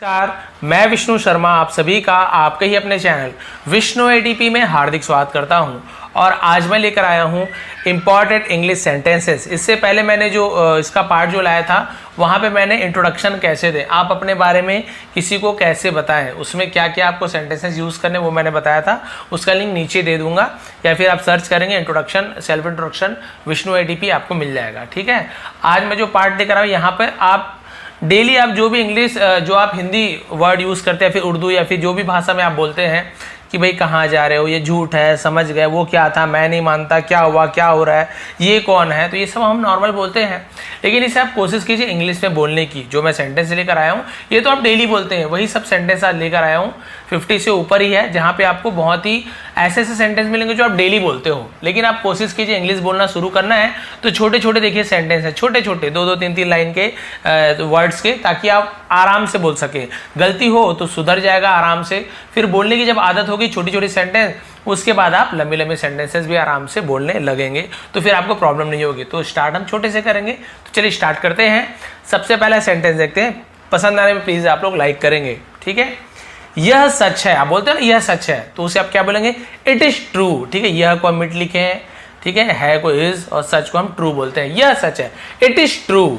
नमस्कार, मैं विष्णु शर्मा आप सभी का आपके ही अपने चैनल विष्णु एडीपी में हार्दिक स्वागत करता हूं। और आज मैं लेकर आया हूं इम्पॉर्टेंट इंग्लिश सेंटेंसेस। इससे पहले मैंने जो इसका पार्ट जो लाया था वहां पे मैंने इंट्रोडक्शन कैसे दें, आप अपने बारे में किसी को कैसे बताएं, उसमें क्या क्या आपको सेंटेंसेस यूज़ करने वो मैंने बताया था। उसका लिंक नीचे दे दूंगा या फिर आप सर्च करेंगे introduction, self introduction Vishnu ADP, आपको मिल जाएगा। ठीक है, आज मैं जो पार्ट लेकर आया यहाँ पर आप डेली आप जो भी इंग्लिश जो आप हिंदी वर्ड यूज़ करते हैं, फिर उर्दू या फिर जो भी भाषा में आप बोलते हैं कि भाई कहाँ जा रहे हो, ये झूठ है, समझ गए, वो क्या था, मैं नहीं मानता, क्या हुआ, क्या हो रहा है, ये कौन है, तो ये सब हम नॉर्मल बोलते हैं। लेकिन इसे आप कोशिश कीजिए इंग्लिश में बोलने की। जो मैं सेंटेंस लेकर आया हूँ ये तो आप डेली बोलते हैं, वही सब सेंटेंस आज लेकर आया हूँ। 50 से ऊपर ही है, जहाँ पे आपको बहुत ही ऐसे ऐसे सेंटेंस मिलेंगे जो आप डेली बोलते हो। लेकिन आप कोशिश कीजिए इंग्लिश बोलना शुरू करना है तो छोटे छोटे देखिए सेंटेंस है, छोटे छोटे 2-2, 3-3 लाइन के वर्ड्स के, ताकि आप आराम से बोल सके। गलती हो तो सुधर जाएगा आराम से, फिर बोलने की जब आदत होगी छोटी छोटी सेंटेंस, उसके बाद आप लंबी लंबी सेंटेंसेस भी आराम से बोलने लगेंगे, तो फिर आपको प्रॉब्लम नहीं होगी। तो स्टार्ट हम छोटे से करेंगे, तो चलिए स्टार्ट करते हैं। सबसे पहला सेंटेंस देखते हैं, पसंद आने में प्लीज आप लोग लाइक करेंगे। ठीक है, यह सच है, आप बोलते हैं ना यह सच है, तो उसे आप क्या बोलेंगे, इट इज ट्रू। ठीक है, यह को हम मिट लिखे हैं, ठीक है को इज और सच को हम ट्रू बोलते हैं। यह सच है, इट इज ट्रू।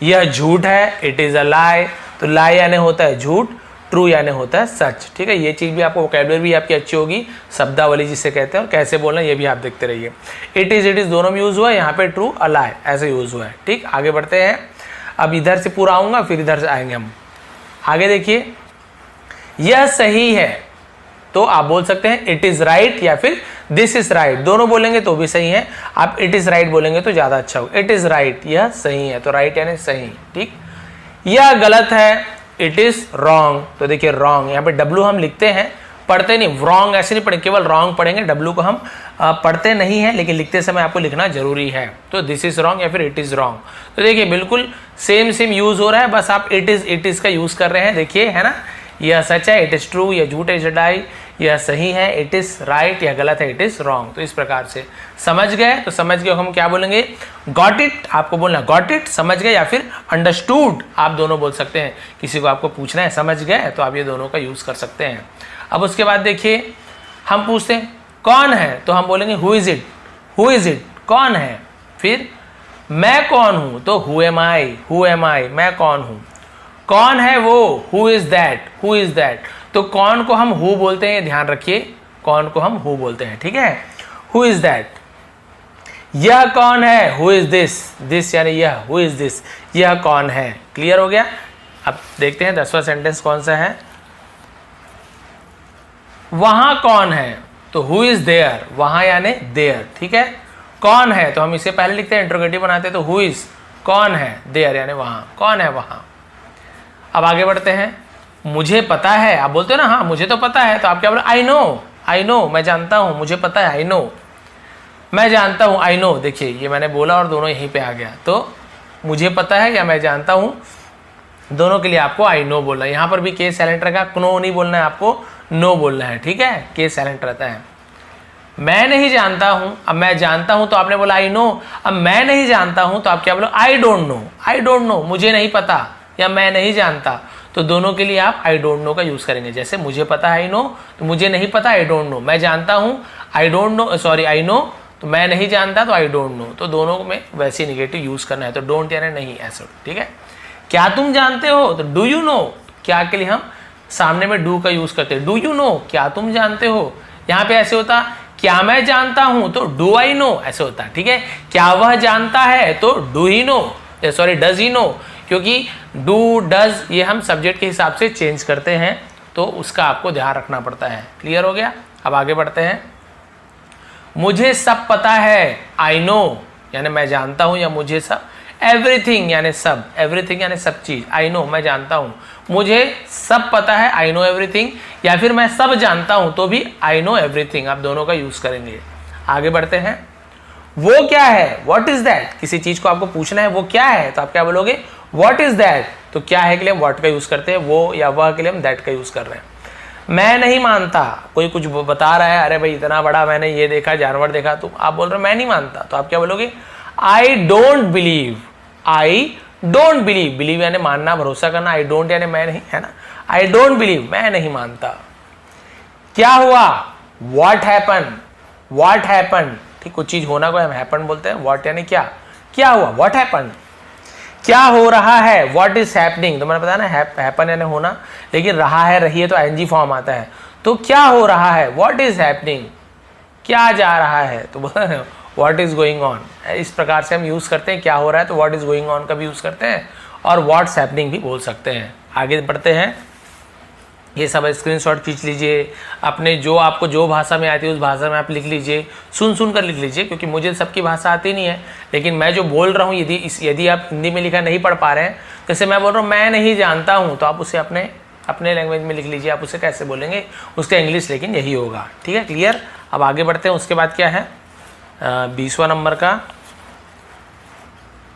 यह झूठ है, इट इज अ लाई, तो लाई यानी होता है झूठ, ट्रू यानी होता है सच। ठीक है, ये चीज भी आपको वोकैबुलरी भी आपकी अच्छी होगी, शब्दावली जिसे कहते हैं और कैसे बोलना ये भी आप देखते रहिए। इट इज दोनों में यूज हुआ है, यहाँ पे ट्रू अ लाई ऐसे यूज हुआ है। ठीक, आगे बढ़ते हैं। अब इधर से पूरा आऊंगा फिर इधर से आएंगे हम। आगे देखिए, यह सही है, तो आप बोल सकते हैं इट इज राइट या फिर दिस इज राइट, दोनों बोलेंगे तो भी सही है। आप इट इज राइट बोलेंगे तो ज्यादा अच्छा होगा। इट इज राइट, यह सही है, तो राइट यानी सही। ठीक, यह गलत है, इट इज रॉन्ग, तो देखिए रॉन्ग, यहाँ पे डब्लू हम लिखते हैं, पढ़ते नहीं, रॉन्ग ऐसे नहीं पढ़ेंगे, केवल रॉन्ग पढ़ेंगे, डब्लू को हम पढ़ते नहीं है, लेकिन लिखते समय आपको लिखना जरूरी है। तो दिस इज रॉन्ग या फिर इट इज रॉन्ग, तो देखिए बिल्कुल सेम यूज हो रहा है, बस आप इट इज का यूज कर रहे हैं। देखिए है ना, यह सच है, इट इज ट्रू, यह झूठ है, इट इज लाई, यह सही है, इट इज राइट, यह गलत है, इट इज रॉन्ग। तो इस प्रकार से समझ गए, तो समझ गए हम क्या बोलेंगे, गॉट इट, आपको बोलना गॉट इट, समझ गए, या फिर अंडरस्टूड, आप दोनों बोल सकते हैं। किसी को आपको पूछना है समझ गए, तो आप ये दोनों का यूज कर सकते हैं। अब उसके बाद देखिए, हम पूछते हैं कौन है, तो हम बोलेंगे who is it, who is it, कौन है। फिर मैं कौन हूं, तो हु एम आई, मैं कौन हूं। कौन है वो, who is that, who is that, तो कौन को हम हु बोलते हैं, ध्यान रखिए, कौन को हम हु बोलते हैं। ठीक है, हु इज दैट। यह कौन है, हु इज दिस यानी यह, हु इज दिस, यह कौन है। क्लियर हो गया। अब देखते हैं 10वां सेंटेंस कौन सा है। वहां कौन है, तो हु इज देयर, वहां यानी देयर। ठीक है, कौन है, तो हम इसे पहले लिखते हैं, इंट्रोगेटिव बनाते हैं, तो हु इज, कौन है, देयर यानी वहां, कौन है वहां। अब आगे बढ़ते हैं, मुझे पता है, आप बोलते हो ना हाँ मुझे तो पता है, तो आप क्या बोले, आई नो, मैं जानता हूं, मुझे पता है, आई नो, मैं जानता हूं, आई नो। देखिए ये मैंने बोला और दोनों यहीं पे आ गया, तो मुझे पता है या मैं जानता हूं, दोनों के लिए आपको आई नो बोलना है। यहाँ पर भी के साइलेंट रहेगा, नो नहीं बोलना है, आपको नो बोलना है। ठीक है, के साइलेंट रहता है। मैं नहीं जानता हूं, अब मैं जानता हूं तो आपने बोला आई नो, अब मैं नहीं जानता हूं तो आप क्या बोलो, आई डोंट नो, मुझे नहीं पता या मैं नहीं जानता, तो दोनों के लिए आप आई डोंट नो का यूज करेंगे। जैसे मुझे पता है आई नो, तो मुझे नहीं पता आई डोंट नो, मैं जानता हूं आई नो, तो मैं नहीं जानता तो आई डोंट नो, तो दोनों में वैसे निगेटिव यूज करना है, तो डोंट यानी नहीं, ऐसा। ठीक है, क्या तुम जानते हो, तो डू यू नो, क्या के लिए हम सामने में डू का यूज करते हैं, डू यू नो, क्या तुम जानते हो। यहाँ पे ऐसे होता, क्या मैं जानता हूं, तो डू आई नो, ऐसे होता है। ठीक है, क्या वह जानता है, तो do he know, does he know, क्योंकि डू डज ये हम सब्जेक्ट के हिसाब से चेंज करते हैं, तो उसका आपको ध्यान रखना पड़ता है। क्लियर हो गया। अब आगे बढ़ते हैं, मुझे सब पता है, आई नो यानी मैं जानता हूं या मुझे सब, एवरीथिंग यानी सब, एवरीथिंग यानी सब चीज, आई नो मैं जानता हूं, मुझे सब पता है, आई नो एवरीथिंग, या फिर मैं सब जानता हूं तो भी आई नो एवरीथिंग, आप दोनों का यूज करेंगे। आगे बढ़ते हैं, वो क्या है, व्हाट इज दैट, किसी चीज को आपको पूछना है वो क्या है, तो आप क्या बोलोगे, व्हाट इज दैट, तो क्या है के लिए हम व्हाट का यूज करते हैं, वो या वह के लिए हम दैट का यूज कर रहे हैं। मैं नहीं मानता, कोई कुछ बता रहा है, अरे भाई इतना बड़ा मैंने ये देखा, जानवर देखा, तो आप बोल रहे हो मैं नहीं मानता, तो आप क्या बोलोगे, I don't believe, I don't believe, believe यानी मानना, भरोसा करना, आई डोंट यानी मैं नहीं, है ना, आई डोंट बिलीव मैं नहीं मानता। क्या हुआ, व्हाट हैपन, व्हाट हैपन, ठीक, कुछ चीज होना को हम हैपन बोलते हैं, व्हाट यानी क्या, क्या हुआ, व्हाट हैपन, क्या हो रहा है, व्हाट इज हैपनिंग, तो मैंने बताया ना हैपन यानी होना, लेकिन रहा है, रही है तो आईएनजी फॉर्म आता है, तो क्या हो रहा है, व्हाट इज हैपनिंग, क्या जा रहा है, तो बोला ना व्हाट इज गोइंग ऑन, इस प्रकार से हम यूज करते हैं, क्या हो रहा है तो व्हाट इज गोइंग ऑन का भी यूज करते हैं, और व्हाट्स हैपनिंग भी बोल सकते हैं। आगे बढ़ते हैं, ये सब स्क्रीनशॉट खींच लीजिए, अपने जो आपको जो भाषा में आती है उस भाषा में आप लिख लीजिए, सुन कर लिख लीजिए, क्योंकि मुझे सबकी भाषा आती नहीं है, लेकिन मैं जो बोल रहा हूँ यदि आप हिंदी में लिखा नहीं पढ़ पा रहे हैं, जैसे मैं बोल रहा हूँ मैं नहीं जानता हूँ, तो आप उसे अपने लैंग्वेज में लिख लीजिए, आप उसे कैसे बोलेंगे, उसका इंग्लिश लेकिन यही होगा, ठीक है, क्लियर। अब आगे बढ़ते हैं, उसके बाद क्या है 20वां नंबर का,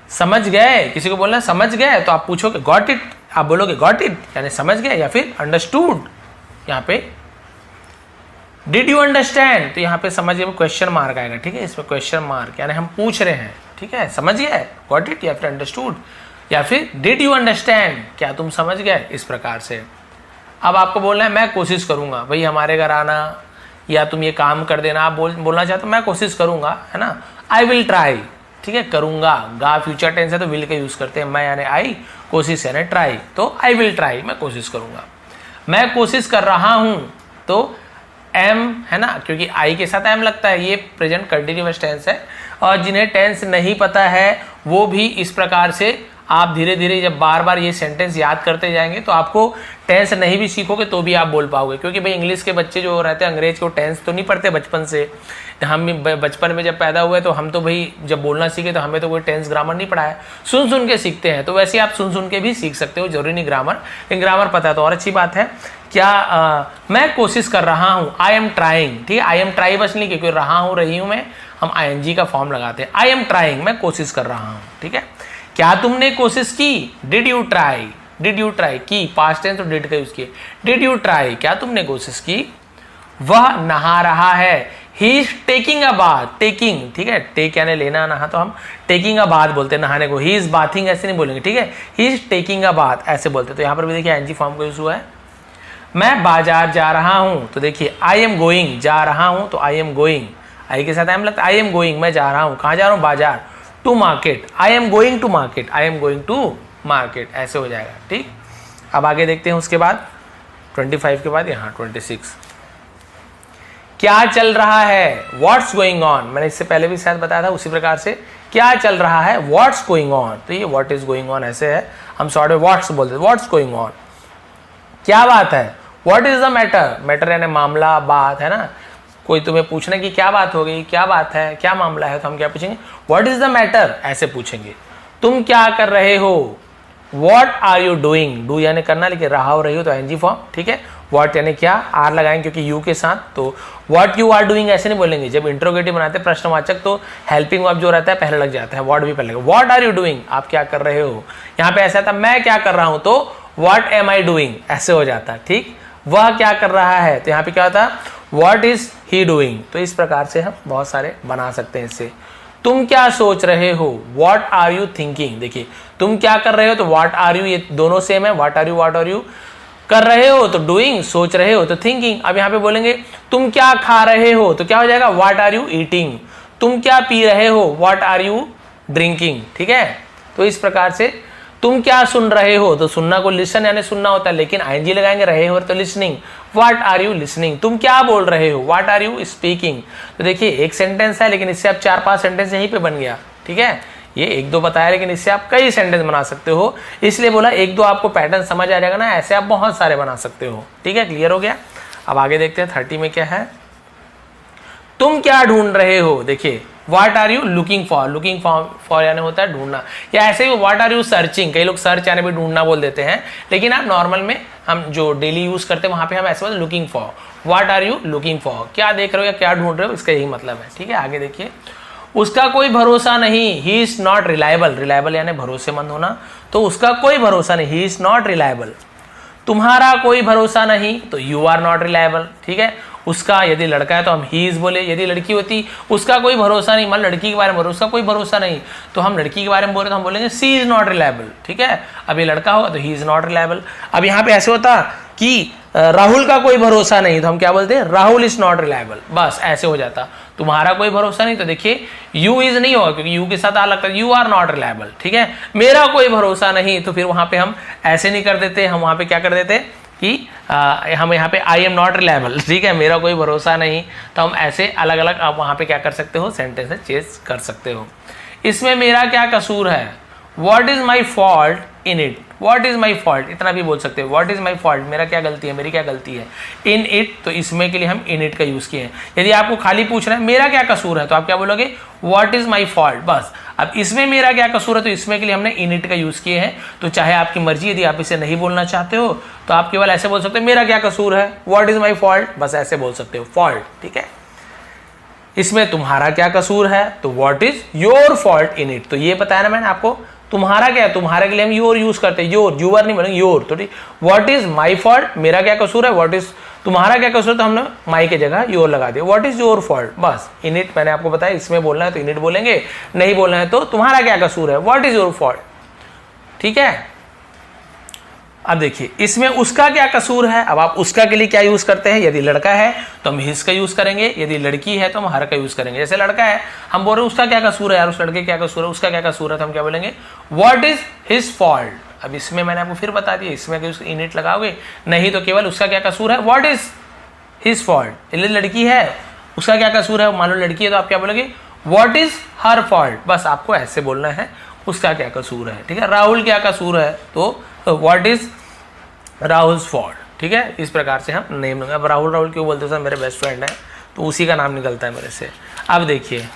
समझ गए, किसी को बोलना है समझ गए तो आप पूछोगे गॉट इट, आप बोलोगे गॉट इट यानी समझ गए, या फिर अंडरस्टूड, यहाँ पे डिड यू अंडरस्टैंड, तो यहाँ पे समझिए क्वेश्चन मार्क आएगा, ठीक है, इसमें क्वेश्चन मार्क यानी हम पूछ रहे हैं, ठीक है, समझ गए गॉट इट या फिर अंडरस्टूड, या फिर डिड यू अंडरस्टैंड, क्या तुम समझ गए, इस प्रकार से। अब आपको बोलना है मैं कोशिश करूंगा, भाई हमारे घर आना या तुम ये काम कर देना, आप बोलना चाहते हो मैं कोशिश करूंगा, है ना, आई विल ट्राई, ठीक है, करूंगा, गा फ्यूचर टेंस है तो विल का यूज करते हैं, मैं यानी आई, कोशिश यानी ट्राई, तो आई विल ट्राई, मैं कोशिश करूंगा। मैं कोशिश कर रहा हूं तो एम, है ना, क्योंकि आई के साथ एम लगता है, ये प्रेजेंट कंटिन्यूअस टेंस है, और जिन्हें टेंस नहीं पता है वो भी इस प्रकार से आप धीरे धीरे जब बार बार ये सेंटेंस याद करते जाएंगे तो आपको टेंस नहीं भी सीखोगे तो भी आप बोल पाओगे, क्योंकि भाई इंग्लिश के बच्चे जो रहते हैं अंग्रेज को टेंस तो नहीं पढ़ते बचपन से, हम बचपन में जब पैदा हुए तो हम तो भाई जब बोलना सीखे तो हमें तो कोई टेंस ग्रामर नहीं पढ़ा है, सुन के सीखते हैं, तो वैसे आप सुन के भी सीख सकते हो, जरूरी नहीं ग्रामर, लेकिन ग्रामर पता है तो और अच्छी बात है। क्या मैं कोशिश कर रहा हूँ, आई एम ट्राइंग, ठीक है, आई एम ट्राई बस नहीं, क्योंकि रहा हूँ रही हूँ मैं, हम आईएनजी का फॉर्म लगाते हैं, आई एम ट्राइंग, मैं कोशिश कर रहा हूँ, ठीक है। क्या तुमने कोशिश की, did you try, did you try की, पास्ट टेंस तो डिड का यूज किए, डिड यू ट्राई, क्या तुमने कोशिश की। वह नहा रहा है, he is taking a bath, taking, ठीक है, टेक यानी लेना, नहा तो हम टेकिंग अ बाथ बोलते हैं नहाने को, ही इज बाथिंग ऐसे नहीं बोलेंगे, ठीक है, he is taking a bath ऐसे बोलते हैं, तो यहाँ पर भी देखिए एनजी फॉर्म का यूज हुआ है। मैं बाजार जा रहा हूँ, तो देखिए आई एम गोइंग, जा रहा हूँ तो आई एम गोइंग, आई के साथ आई एम लगता है, आई एम गोइंग, मैं जा रहा हूँ, कहाँ जा रहा हूँ, बाजार, to market, I am going to market, I am going to market, ऐसे हो जाएगा, ठीक। अब आगे देखते हैं उसके बाद 25 के बाद यहाँ 26, क्या चल रहा है, व्हाट्स गोइंग ऑन, मैंने इससे पहले भी शायद बताया था उसी प्रकार से, क्या चल रहा है, व्हाट्स गोइंग ऑन, तो ये व्हाट इज गोइंग ऑन ऐसे है, हम शॉर्ट में व्हाट्स बोलते हैं, व्हाट्स गोइंग ऑन, क्या बात है, what is the matter, matter यानी मामला, बात, है ना, कोई तुम्हें पूछना कि क्या बात हो गई, क्या बात है, क्या मामला है, तो हम क्या पूछेंगे, व्हाट इज द मैटर, ऐसे पूछेंगे। तुम क्या कर रहे हो, what are you doing, do यानी करना, लेकिन रहा हो रही हो तो एनजी फॉर्म, ठीक है, व्हाट यानी क्या, आर लगाएंगे क्योंकि यू के साथ, तो व्हाट यू आर डूइंग ऐसे नहीं बोलेंगे, जब इंट्रोगेटिव बनाते हैं प्रश्नवाचक तो हेल्पिंग वर्ब जो रहता है पहले लग जाता है, व्हाट भी पहले, व्हाट आर यू डूइंग, आप क्या कर रहे हो, यहाँ पे ऐसा था मैं क्या कर रहा हूं तो व्हाट एम आई डूइंग ऐसे हो जाता है, ठीक, वह क्या कर रहा है तो यहाँ पे क्या होता है व्हाट इज ही डूइंग, तो इस प्रकार से हम बहुत सारे बना सकते हैं इससे। तुम क्या सोच रहे हो, व्हाट आर यू थिंकिंग, देखिए तुम क्या कर रहे हो तो व्हाट आर यू, ये दोनों सेम है, व्हाट आर यू कर रहे हो तो डूइंग, सोच रहे हो तो थिंकिंग। अब यहाँ पे बोलेंगे तुम क्या खा रहे हो तो क्या हो जाएगा व्हाट आर यू ईटिंग, तुम क्या पी रहे हो व्हाट आर यू ड्रिंकिंग, ठीक है। तो इस प्रकार से तुम क्या सुन रहे हो तो सुनना को लिसन यानी सुनना होता है, लेकिन आईएनजी लगाएंगे, रहे हो तो listening, what are you listening, तुम क्या बोल रहे हो व्हाट आर यू स्पीकिंग। तो देखिए एक सेंटेंस है लेकिन इससे आप 4-5 सेंटेंस यहीं पे बन गया, ठीक है, ये 1-2 बताया लेकिन इससे आप कई सेंटेंस बना सकते हो, इसलिए बोला 1-2 आपको पैटर्न समझ आ जाएगा ना, ऐसे आप बहुत सारे बना सकते हो, ठीक है, क्लियर हो गया। अब आगे देखते हैं 30 में क्या है, तुम क्या ढूंढ रहे हो, देखिए what are you looking for यानी होता है ढूंढना, या ऐसे ही व्हाट आर यू सर्चिंग, कई लोग सर्च यानी भी ढूंढना बोल देते हैं, लेकिन आप नॉर्मल में हम जो डेली यूज करते हैं वहां पे हम ऐसे बोलते looking for, what are you looking for, क्या देख रहे हो या क्या ढूंढ रहे हो, इसका यही मतलब है, ठीक है। आगे देखिए उसका कोई भरोसा नहीं, he is not reliable, reliable यानी भरोसेमंद होना, तो उसका कोई भरोसा नहीं, ही इज नॉट रिलायबल। तुम्हारा कोई भरोसा नहीं तो यू आर नॉट रिलायबल, ठीक है, उसका, यदि लड़का है तो हम ही इज बोले, यदि लड़की होती उसका कोई भरोसा नहीं, मान लड़की के बारे में उसका कोई भरोसा नहीं, तो हम लड़की के बारे में बोले तो हम बोलेंगे सी इज नॉट रिलायबल, ठीक है। अब ये लड़का होगा तो ही इज नॉट रिलायबल। अब यहाँ पे ऐसे होता कि राहुल का कोई भरोसा नहीं, तो हम क्या बोलते हैं, राहुल इज नॉट रिलायबल, बस ऐसे हो जाता। तुम्हारा कोई भरोसा नहीं तो देखिए यू इज नहीं होगा, क्योंकि यू के साथ आ लगता है, यू आर नॉट रिलायबल, ठीक है। मेरा कोई भरोसा नहीं, तो फिर वहां पे हम ऐसे नहीं कर देते, हम वहां पे क्या कर देते कि हम यहाँ पे आई एम नॉट रिलायबल, ठीक है, मेरा कोई भरोसा नहीं, तो हम ऐसे अलग अलग आप वहां पे क्या कर सकते हो, सेंटेंस चेंज कर सकते हो। इसमें मेरा क्या कसूर है, what is my fault in it, what is my fault, इतना भी बोल सकते हो, वॉट इज माई फॉल्ट, मेरा क्या गलती है, मेरी क्या गलती है। इन इट, तो इसमें के लिए हम इन इट का यूज किए हैं। यदि आपको खाली पूछ रहे हैं मेरा क्या कसूर है, तो आप क्या बोलोगे, वॉट इज माई फॉल्ट, बस। अब इसमें मेरा क्या कसूर है, तो इसमें के लिए हमने इन इट का यूज किए हैं। तो चाहे आपकी मर्जी, यदि आप इसे नहीं बोलना चाहते हो तो आप केवल ऐसे बोल सकते हो, मेरा क्या कसूर है, वॉट इज माई फॉल्ट, बस ऐसे बोल सकते हो, फॉल्ट, ठीक है। इसमें तुम्हारा क्या कसूर है, तो what is your fault in it, तो ये बताया ना मैंने आपको, तुम्हारा क्या है, तुम्हारे के लिए हम योर यूज करते हैं, योर, यूर नहीं बोलेंगे, योर, तो ठीक। व्हाट इज माई फॉल्ट, मेरा क्या कसूर है, व्हाट इज तुम्हारा क्या कसूर, तो हमने माई के जगह योर लगा दिया, व्हाट इज योर फॉल्ट, बस। इन इट मैंने आपको बताया, इसमें बोलना है तो इन इट बोलेंगे, नहीं बोलना है तो तुम्हारा क्या कसूर है, व्हाट इज योर फॉल्ट, ठीक है। अब देखिए इसमें उसका क्या कसूर है, अब आप उसका के लिए क्या यूज करते हैं, यदि लड़का है तो हम हिज का यूज करेंगे, यदि लड़की है तो हम हर का यूज करेंगे। जैसे लड़का है हम बोल रहे हैं उसका क्या कसूर है यार, उस लड़के क्या कसूर है, उसका क्या कसूर है, तो हम क्या बोलेंगे, व्हाट इज हिज फॉल्ट। अब इसमें मैंने आपको फिर बता दिया, इसमें इन इट लगाओगे, नहीं तो केवल उसका क्या कसूर है, व्हाट इज हिज फॉल्ट। लड़की है उसका क्या कसूर है, मान लो लड़की है तो आप क्या बोलोगे, व्हाट इज हर फॉल्ट, बस आपको ऐसे बोलना है, उसका क्या कसूर है, ठीक है। राहुल क्या कसूर है, तो व्हाट इज राहुल्स फॉल्ट, ठीक है। इस प्रकार से हम नेम लूंगे। अब राहुल क्यों बोलते हो सर, मेरे बेस्ट फ्रेंड है तो उसी का नाम निकलता है मेरे से। अब देखिए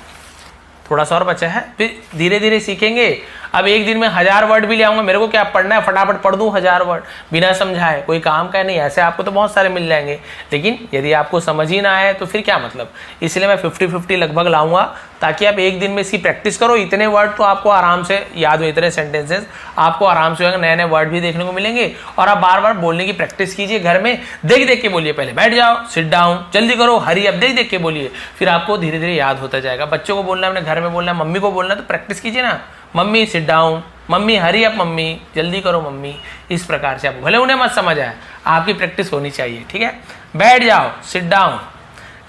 थोड़ा सा और बचा है, फिर धीरे धीरे सीखेंगे। अब एक दिन में 1000 वर्ड भी ले आऊंगा, मेरे को क्या पढ़ना है, फटाफट पढ़ दूं 1000 वर्ड बिना समझाए, कोई काम का नहीं। ऐसे आपको तो बहुत सारे मिल जाएंगे, लेकिन यदि आपको समझ ही ना आए तो फिर क्या मतलब। इसलिए मैं 50-50 लगभग लाऊंगा, ताकि आप एक दिन में इसकी प्रैक्टिस करो। इतने वर्ड तो आपको आराम से याद हो, इतने सेंटेंसेस आपको आराम से, नए नए वर्ड भी देखने को मिलेंगे। और आप बार बार बोलने की प्रैक्टिस कीजिए घर में, देख देख के बोलिए, पहले बैठ जाओ, सिट डाउन, जल्दी करो, हरी अप, देख देख के बोलिए, फिर आपको धीरे धीरे याद होता जाएगा। बच्चों को बोलना है, अपने घर में बोलना है, मम्मी को बोलना है, तो प्रैक्टिस कीजिए ना, mummy sit down, mummy hurry up, mummy जल्दी करो मम्मी। इस प्रकार से आपको, भले उन्हें मत समझ आए, आपकी प्रैक्टिस होनी चाहिए, ठीक है। बैठ जाओ, सिट डाउन,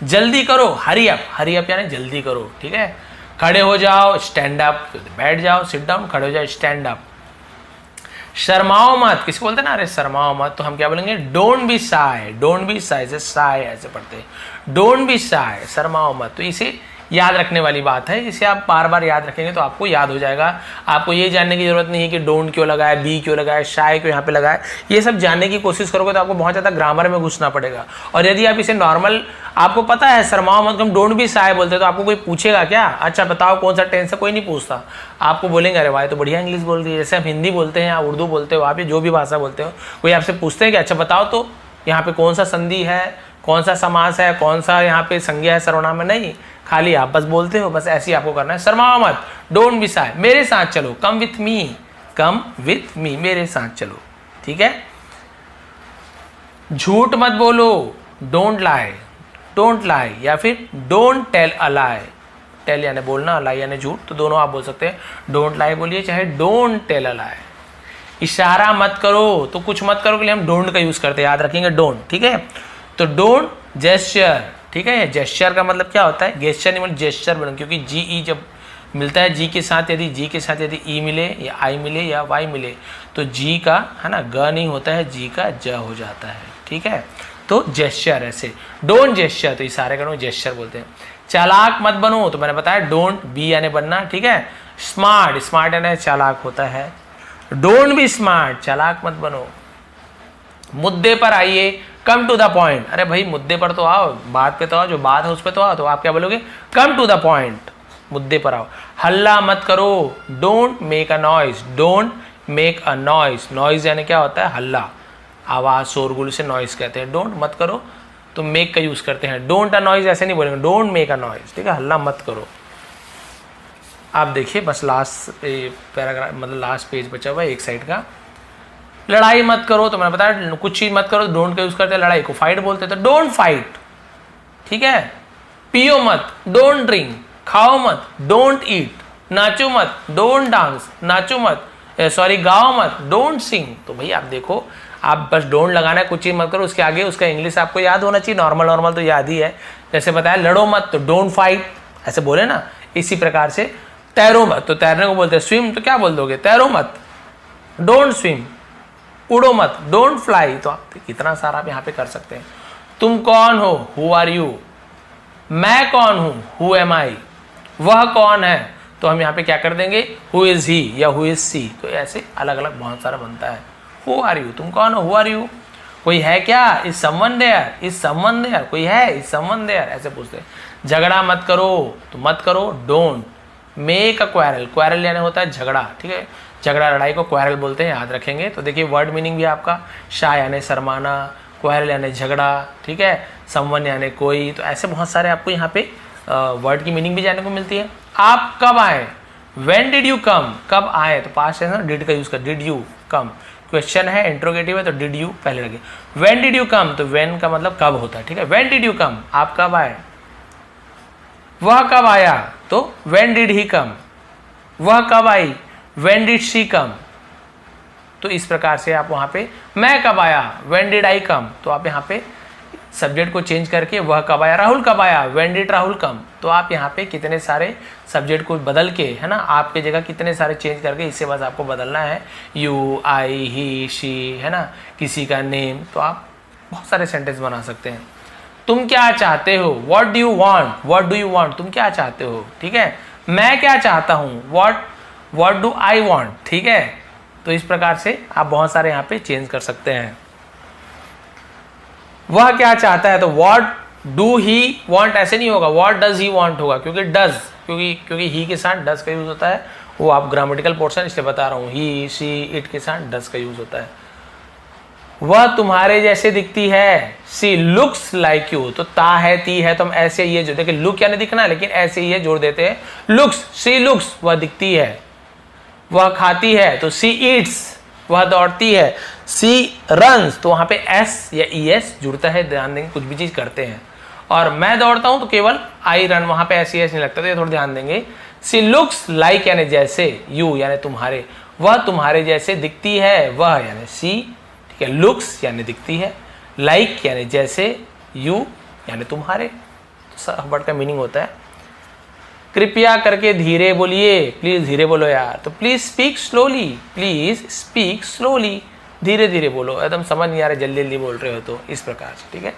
जल्दी करो, हरी अप यानी जल्दी करो, ठीक है। खड़े हो जाओ, स्टैंड अप, बैठ जाओ, सिट डाउन, खड़े हो जाओ, स्टैंड अप। शर्माओ मत, किसी बोलते ना अरे शर्माओ मत, तो हम क्या बोलेंगे, don't be shy, don't be shy, से शाय ऐसे पढ़ते हैं, डोंट बी शाय, शर्माओ मत। तो इसे याद रखने वाली बात है, इसे आप बार बार याद रखेंगे तो आपको याद हो जाएगा। आपको ये जानने की जरूरत नहीं है कि डोंट क्यों लगाया, बी क्यों लगाया, शाय क्यों यहाँ पे लगाया। ये सब जानने की कोशिश करोगे तो आपको बहुत ज़्यादा ग्रामर में घुसना पड़ेगा। और यदि आप इसे नॉर्मल, आपको पता है शर्माओ मत हम डोंट बी शाय बोलते, तो आपको कोई पूछेगा क्या, अच्छा बताओ कौन सा टेंस है, कोई नहीं पूछता। आपको बोलेंगे अरे भाई तो बढ़िया इंग्लिश बोल रही है, जैसे हम हिंदी बोलते हैं या उर्दू बोलते हो, आप जो भी भाषा बोलते हो, कोई आपसे पूछते हैं कि अच्छा बताओ तो यहाँ पे कौन सा संधि है, कौन सा समास है, कौन सा यहाँ पे संज्ञा है सर्वनाम में, नहीं, खाली आप बस बोलते हो, बस ऐसे ही आपको करना है। शर्माओ मत, डोंट बी शाय, मेरे साथ चलो, come with me, come with me, मेरे साथ चलो, ठीक है। झूठ मत बोलो, डोंट लाई, डोंट लाई, या फिर don't tell a lie. Tell यानी बोलना, लाई यानी झूठ, तो दोनों आप बोल सकते हैं। डोंट लाई बोलिए, चाहे डोंट टेल अ लाई। इशारा मत करो, तो कुछ मत करो के लिए हम डोंट का यूज करते हैं, याद रखेंगे डोंट, ठीक है। तो डोंट जेस्चर, ठीक है। जेस्चर का मतलब क्या होता है, गेस्चर नहीं मतलब जेस्चर बनो, क्योंकि जी ई जब मिलता है जी के साथ, यदि जी के साथ यदि ई मिले या आई मिले या वाई मिले, तो जी का है ना ग नहीं होता है, जी का ज हो जाता है, ठीक है। तो जेस्चर, ऐसे डोंट जेस्चर, तो इशारे करो, जेस्चर बोलते हैं। चालाक मत बनो, तो मैंने बताया डोंट बी यानी बनना, ठीक है। स्मार्ट, स्मार्ट यानी चालाक होता है, डोंट बी स्मार्ट, चालाक मत बनो। मुद्दे पर आइए, कम टू द पॉइंट, अरे भाई मुद्दे पर तो आओ, बात पे तो आओ, जो बात है उस पे तो आओ, तो आप क्या बोलोगे, कम टू द पॉइंट, मुद्दे पर आओ। हल्ला मत करो, don't make a noise, don't make a noise, noise यानी क्या होता है, हल्ला, आवाज, शोरगुल से नॉइज कहते हैं। डोंट मत करो तो मेक का यूज करते हैं, डोंट अ नॉइज ऐसे नहीं बोलेंगे, डोंट मेक अ नॉइज, ठीक है, हल्ला मत करो। आप देखिए बस लास्ट पैराग्राफ, मतलब लास्ट पेज बचा हुआ है एक साइड का। लड़ाई मत करो, तो मैंने बताया कुछ चीज मत करो, डोंट का यूज करते हैं। लड़ाई को फाइट बोलते हैं, तो डोंट फाइट, ठीक है। पियो मत, डोंट ड्रिंक। खाओ मत, डोंट ईट। नाचो मत, डोंट डांस। नाचो मत, सॉरी गाओ मत, डोंट सिंग। तो भाई आप देखो, आप बस डोंट लगाना है, कुछ चीज मत करो, उसके आगे उसका इंग्लिश आपको याद होना चाहिए। नॉर्मल तो याद ही है। जैसे बताया लड़ो मत तो डोंट फाइट, ऐसे बोले ना। इसी प्रकार से तैरो मत तो तैरने को बोलते हैं स्विम, तो क्या बोल दोगे, तैरो मत, डोंट स्विम। उड़ो मत, डोंट फ्लाई। तो आप कितना सारा आप यहाँ पे कर सकते हैं। तुम कौन हो, हु आर यू। मैं कौन हूं, हु एम आई। वह कौन है, तो हम यहाँ पे क्या कर देंगे, हु इज ही या हु इज सी। तो ऐसे अलग अलग बहुत सारा बनता है। हु आर यू, तुम कौन हो, हु आर यू। कोई है क्या, is someone there, is someone there. कोई है, इज समवन देयर, ऐसे पूछते हैं। झगड़ा मत करो, तो मत करो, don't. Make a quarrel, quarrel यानी होता है झगड़ा, ठीक है। झगड़ा लड़ाई को क्वारल बोलते हैं, याद रखेंगे। तो देखिए वर्ड मीनिंग भी आपका शाह यानी शर्माना, क्वारल यानी झगड़ा, ठीक है। समवन यानी कोई। तो ऐसे बहुत सारे आपको यहाँ पे वर्ड की मीनिंग भी जानने को मिलती है। आप कब आए, व्हेन डिड यू कम, कब आए। तो पास्ट है ना, डिड का यूज कर, डिड यू कम। क्वेश्चन है, इंट्रोगेटिव है, तो डिड यू पहले लगे। व्हेन डिड यू कम, तो व्हेन का मतलब कब होता है, ठीक है। व्हेन डिड यू कम, आप कब आए। वह कब आया, तो व्हेन डिड ही कम। वह कब आई, व्हेन डिड शी कम। तो इस प्रकार से आप वहां पे मैं कब आया, व्हेन डिड आई कम। तो आप यहाँ पे सब्जेक्ट को चेंज करके वह कब आया, राहुल कब आया, व्हेन डिड राहुल कम। तो आप यहाँ पे कितने सारे सब्जेक्ट को बदल के, है ना, आपके जगह कितने सारे चेंज करके, इससे बस आपको बदलना है। यू, आई, ही, शी, है ना, किसी का नेम। तो आप बहुत सारे सेंटेंस बना सकते हैं। तुम क्या चाहते हो, what do you want, what do you want, तुम क्या चाहते हो, ठीक है। मैं क्या चाहता हूँ, व्हाट डू आई वांट, ठीक है। तो इस प्रकार से आप बहुत सारे यहाँ पे चेंज कर सकते हैं। वह क्या चाहता है, तो व्हाट डू ही वांट ऐसे नहीं होगा, व्हाट डज ही वांट होगा, क्योंकि डज, क्योंकि ही के साथ डज का यूज होता है। वो आप ग्रामेटिकल पोर्शन इसलिए बता रहा हूँ। ही, शी, इट के साथ डज का यूज होता है। वह तुम्हारे जैसे दिखती है, सी लुक्स लाइक यू। तो ता है, ती है, तो हम ऐसे ये जो देखिए लुक यानी दिखना, लेकिन ऐसे ही जोड़ देते हैं। लुक्स, सी लुक्स, वह दिखती है। वह खाती है, तो सी ईट्स, वह दौड़ती है। सी रन्स, तो वहां पे एस या ई एस जुड़ता है, ध्यान देंगे, कुछ भी चीज करते हैं। और मैं दौड़ता हूं तो केवल आई रन, वहां पे एस ई एस नहीं लगता, तो ये थोड़ा ध्यान देंगे। सी लुक्स लाइक यानी जैसे, यू यानी तुम्हारे। वह तुम्हारे जैसे दिखती है, वह यानी सी, ठीक है। लुक्स यानी दिखती है, लाइक यानी जैसे, यू यानी तुम्हारे। तो वर्ड का मीनिंग होता है। कृपया करके धीरे बोलिए, प्लीज धीरे बोलो यार। तो please speak slowly, please speak slowly, धीरे धीरे बोलो, एकदम समझ नहीं आ रहा, जल्दी जल्दी बोल रहे हो तो इस प्रकार से, ठीक है।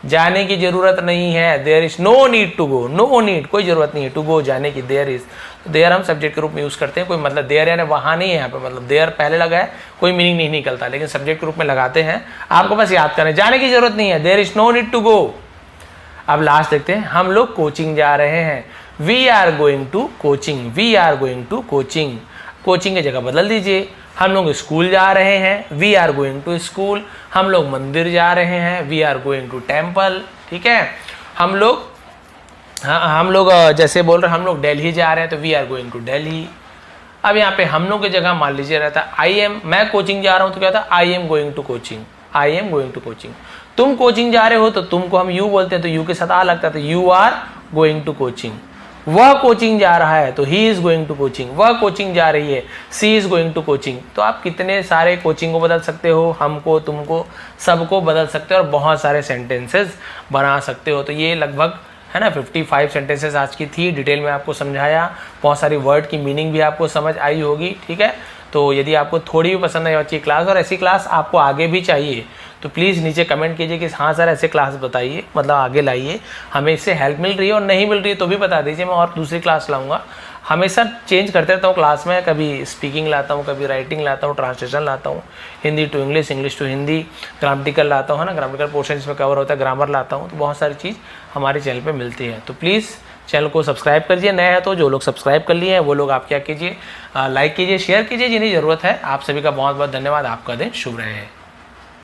जाने की जरूरत नहीं है, there is no need to go, no need कोई जरूरत नहीं है, टू गो जाने की, देयर इज। देयर हम सब्जेक्ट के रूप में यूज करते हैं, कोई मतलब देयर यानी वहां नहीं है, यहाँ पे मतलब देयर पहले लगा है, कोई मीनिंग नहीं निकलता, लेकिन सब्जेक्ट के रूप में लगाते हैं। आपको बस याद करना है, जाने की जरूरत नहीं है, there is no need to go. अब लास्ट देखते हैं, हम लोग कोचिंग जा रहे हैं, we are going to coaching, we are going to coaching. Coaching की जगह बदल दीजिए। हम लोग स्कूल जा रहे हैं, we are going to school. हम लोग मंदिर जा रहे हैं, we are going to temple, ठीक है। हम लोग जैसे बोल रहे हैं, हम लोग दिल्ली जा रहे हैं, तो we are going to Delhi. अब यहाँ पे हम लोग की जगह मान लीजिए रहता है आई एम, मैं कोचिंग जा रहा हूँ, तो क्या था, I am going to coaching, I am going to coaching. तुम कोचिंग जा रहे हो, तो तुमको हम यू बोलते हैं, तो यू के साथ आ लगता है, तो you are going to coaching. वह कोचिंग जा रहा है, तो he is going to coaching. वह कोचिंग जा रही है, she is going to coaching. तो आप कितने सारे कोचिंग को बदल सकते हो, हमको, तुमको, सबको बदल सकते हो और बहुत सारे सेंटेंसेस बना सकते हो। तो ये लगभग है ना 55 सेंटेंसेस आज की थी, डिटेल में आपको समझाया, बहुत सारी वर्ड की मीनिंग भी आपको समझ आई होगी, ठीक है। तो यदि आपको थोड़ी भी पसंद आई अच्छी क्लास और ऐसी क्लास आपको आगे भी चाहिए, तो प्लीज़ नीचे कमेंट कीजिए कि हाँ सर ऐसे क्लास बताइए, मतलब आगे लाइए, हमें इससे हेल्प मिल रही है और नहीं मिल रही है तो भी बता दीजिए, मैं और दूसरी क्लास लाऊंगा। हमेशा चेंज करते रहता हूँ क्लास में, कभी स्पीकिंग लाता हूँ, कभी राइटिंग लाता हूँ, ट्रांसलेशन लाता हूँ, Hindi to English, English to Hindi, grammatical लाता हूँ, है ना, ग्रामेटिकल पोर्शन इसमें कवर होता है, ग्रामर लाता हूँ। तो बहुत सारी चीज़ हमारे चैनल पे मिलती है। तो प्लीज़ चैनल को सब्सक्राइब करिए, नए हैं तो जो लोग सब्सक्राइब कर लिए हैं वो लोग आप क्या कीजिए, लाइक कीजिए, शेयर कीजिए जिन्हें ज़रूरत है। आप सभी का बहुत बहुत धन्यवाद, आपका दिन शुभ रहे।